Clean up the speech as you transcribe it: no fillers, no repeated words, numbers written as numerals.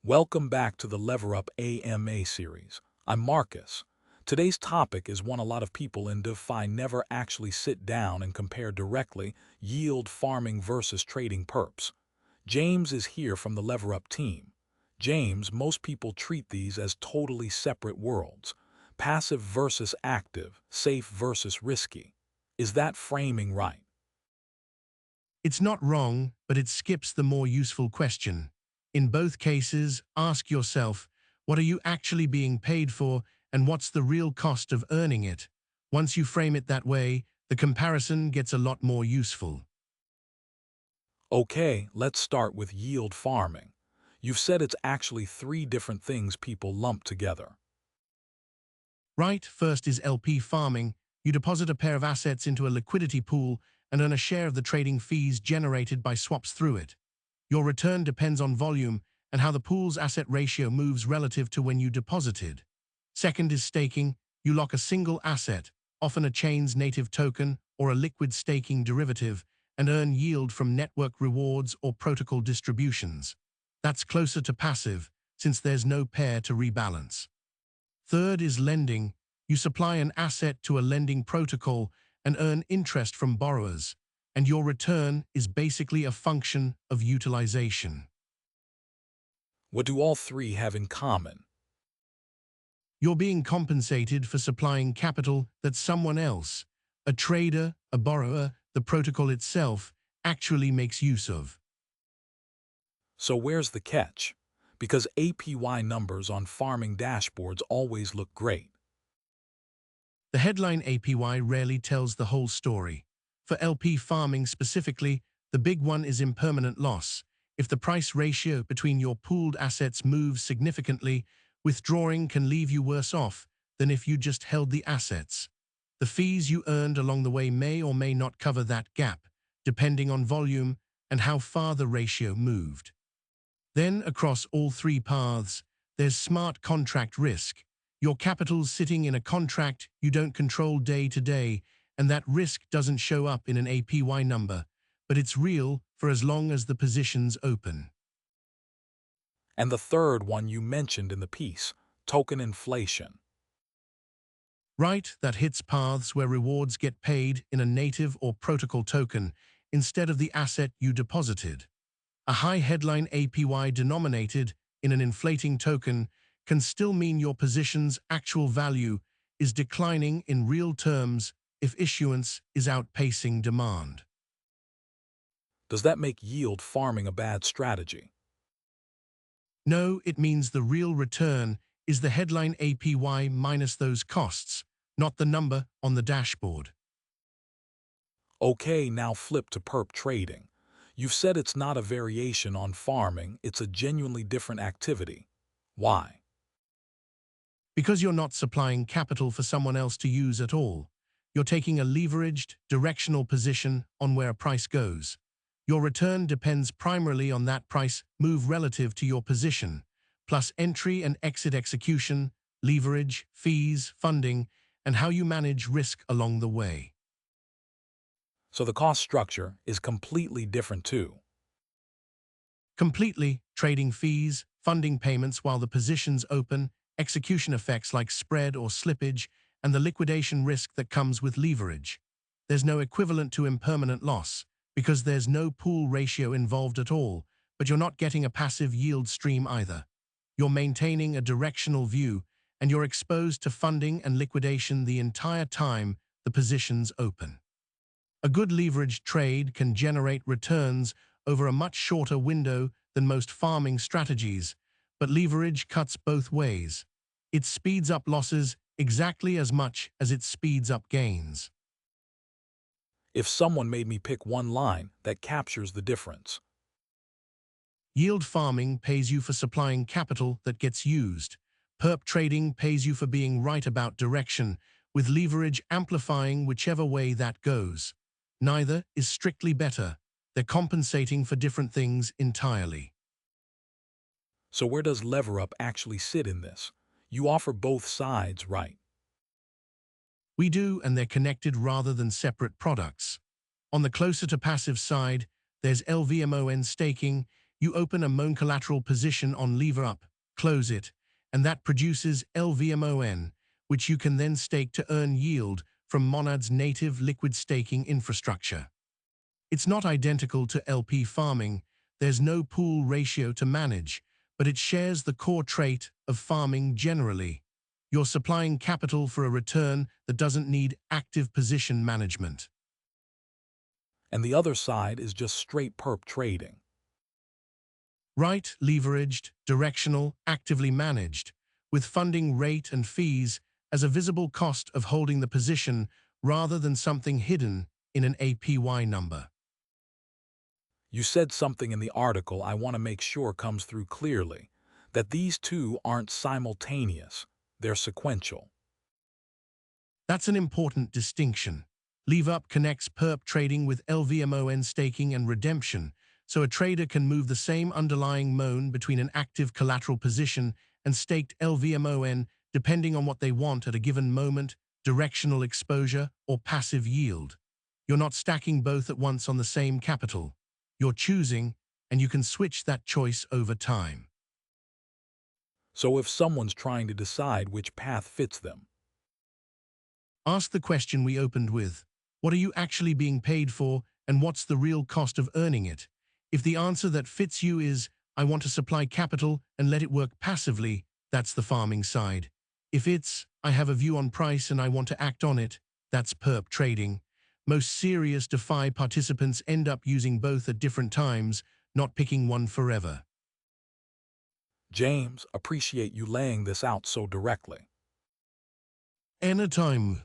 Welcome back to the LeverUp AMA series. I'm Marcus. Today's topic is one a lot of people in DeFi never actually sit down and compare directly: yield farming versus trading perps. James is here from the LeverUp team. James, most people treat these as totally separate worlds: passive versus active, safe versus risky. Is that framing right? It's not wrong, but it skips the more useful question. In both cases, ask yourself, what are you actually being paid for, and what's the real cost of earning it? Once you frame it that way, the comparison gets a lot more useful. Okay, let's start with yield farming. You've said it's actually three different things people lump together. Right, first is LP farming. You deposit a pair of assets into a liquidity pool and earn a share of the trading fees generated by swaps through it. Your return depends on volume and how the pool's asset ratio moves relative to when you deposited. Second is staking. You lock a single asset, often a chain's native token or a liquid staking derivative, and earn yield from network rewards or protocol distributions. That's closer to passive, since there's no pair to rebalance. Third is lending. You supply an asset to a lending protocol and earn interest from borrowers, and your return is basically a function of utilization. What do all three have in common? You're being compensated for supplying capital that someone else, a trader, a borrower, the protocol itself, actually makes use of. So where's the catch? Because APY numbers on farming dashboards always look great. The headline APY rarely tells the whole story. For LP farming specifically, the big one is impermanent loss. If the price ratio between your pooled assets moves significantly, withdrawing can leave you worse off than if you just held the assets. The fees you earned along the way may or may not cover that gap, depending on volume and how far the ratio moved. Then, across all three paths, there's smart contract risk. Your capital's sitting in a contract you don't control day to day, and that risk doesn't show up in an APY number, but it's real for as long as the position's open. And the third one you mentioned in the piece, token inflation. Right, that hits paths where rewards get paid in a native or protocol token instead of the asset you deposited. A high headline APY denominated in an inflating token can still mean your position's actual value is declining in real terms if issuance is outpacing demand. Does that make yield farming a bad strategy? No, it means the real return is the headline APY minus those costs, not the number on the dashboard. Okay, now flip to perp trading. You've said it's not a variation on farming, it's a genuinely different activity. Why? Because you're not supplying capital for someone else to use at all. You're taking a leveraged, directional position on where a price goes. Your return depends primarily on that price move relative to your position, plus entry and exit execution, leverage, fees, funding, and how you manage risk along the way. So the cost structure is completely different too. Completely, trading fees, funding payments while the position's open, execution effects like spread or slippage, and the liquidation risk that comes with leverage. There's no equivalent to impermanent loss, because there's no pool ratio involved at all, but you're not getting a passive yield stream either. You're maintaining a directional view, and you're exposed to funding and liquidation the entire time the position's open. A good leveraged trade can generate returns over a much shorter window than most farming strategies, but leverage cuts both ways. It speeds up losses exactly as much as it speeds up gains. If someone made me pick one line that captures the difference. Yield farming pays you for supplying capital that gets used. Perp trading pays you for being right about direction, with leverage amplifying whichever way that goes. Neither is strictly better. They're compensating for different things entirely. So where does LeverUp actually sit in this? You offer both sides, right? We do, and they're connected rather than separate products. On the closer to passive side, there's LVMON staking. You open a MON collateral position on LeverUp, close it, and that produces LVMON, which you can then stake to earn yield from Monad's native liquid staking infrastructure. It's not identical to LP farming, there's no pool ratio to manage, but it shares the core trait of farming generally. You're supplying capital for a return that doesn't need active position management. And the other side is just straight perp trading. Right, leveraged, directional, actively managed, with funding rate and fees as a visible cost of holding the position rather than something hidden in an APY number. You said something in the article I want to make sure comes through clearly, that these two aren't simultaneous, they're sequential. That's an important distinction. LeverUp connects perp trading with LVMON staking and redemption, so a trader can move the same underlying MON between an active collateral position and staked LVMON depending on what they want at a given moment, directional exposure, or passive yield. You're not stacking both at once on the same capital. You're choosing, and you can switch that choice over time. So if someone's trying to decide which path fits them, Ask the question we opened with. What are you actually being paid for, and what's the real cost of earning it? If the answer that fits you is, I want to supply capital and let it work passively, that's the farming side. If it's, I have a view on price and I want to act on it, that's perp trading. Most serious DeFi participants end up using both at different times, not picking one forever. James, appreciate you laying this out so directly. Anytime.